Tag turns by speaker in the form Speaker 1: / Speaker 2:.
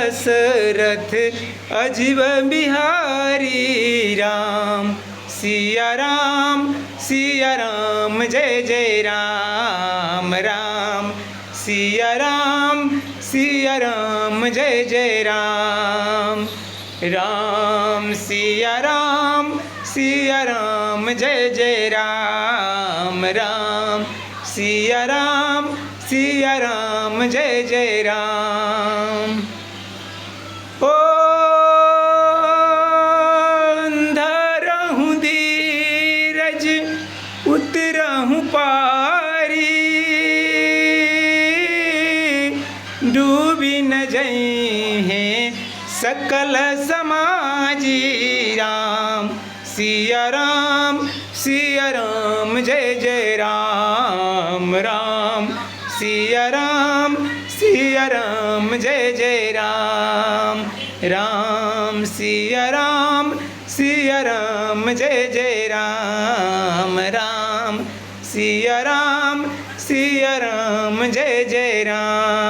Speaker 1: दशरथ अजीब बिहारी राम सिया राम जय जय राम राम सिया राम जय जय राम राम सिया राम जय जय राम राम सिया राम जय जय राम ओ धरहूँ धीरज उतरहूँ पारी डूबी न जई हैं सकल समाजी राम सिया राम जय जय राम राम सिया राम जय जय राम राम सिया राम जय जय राम राम सिया राम जय जय राम।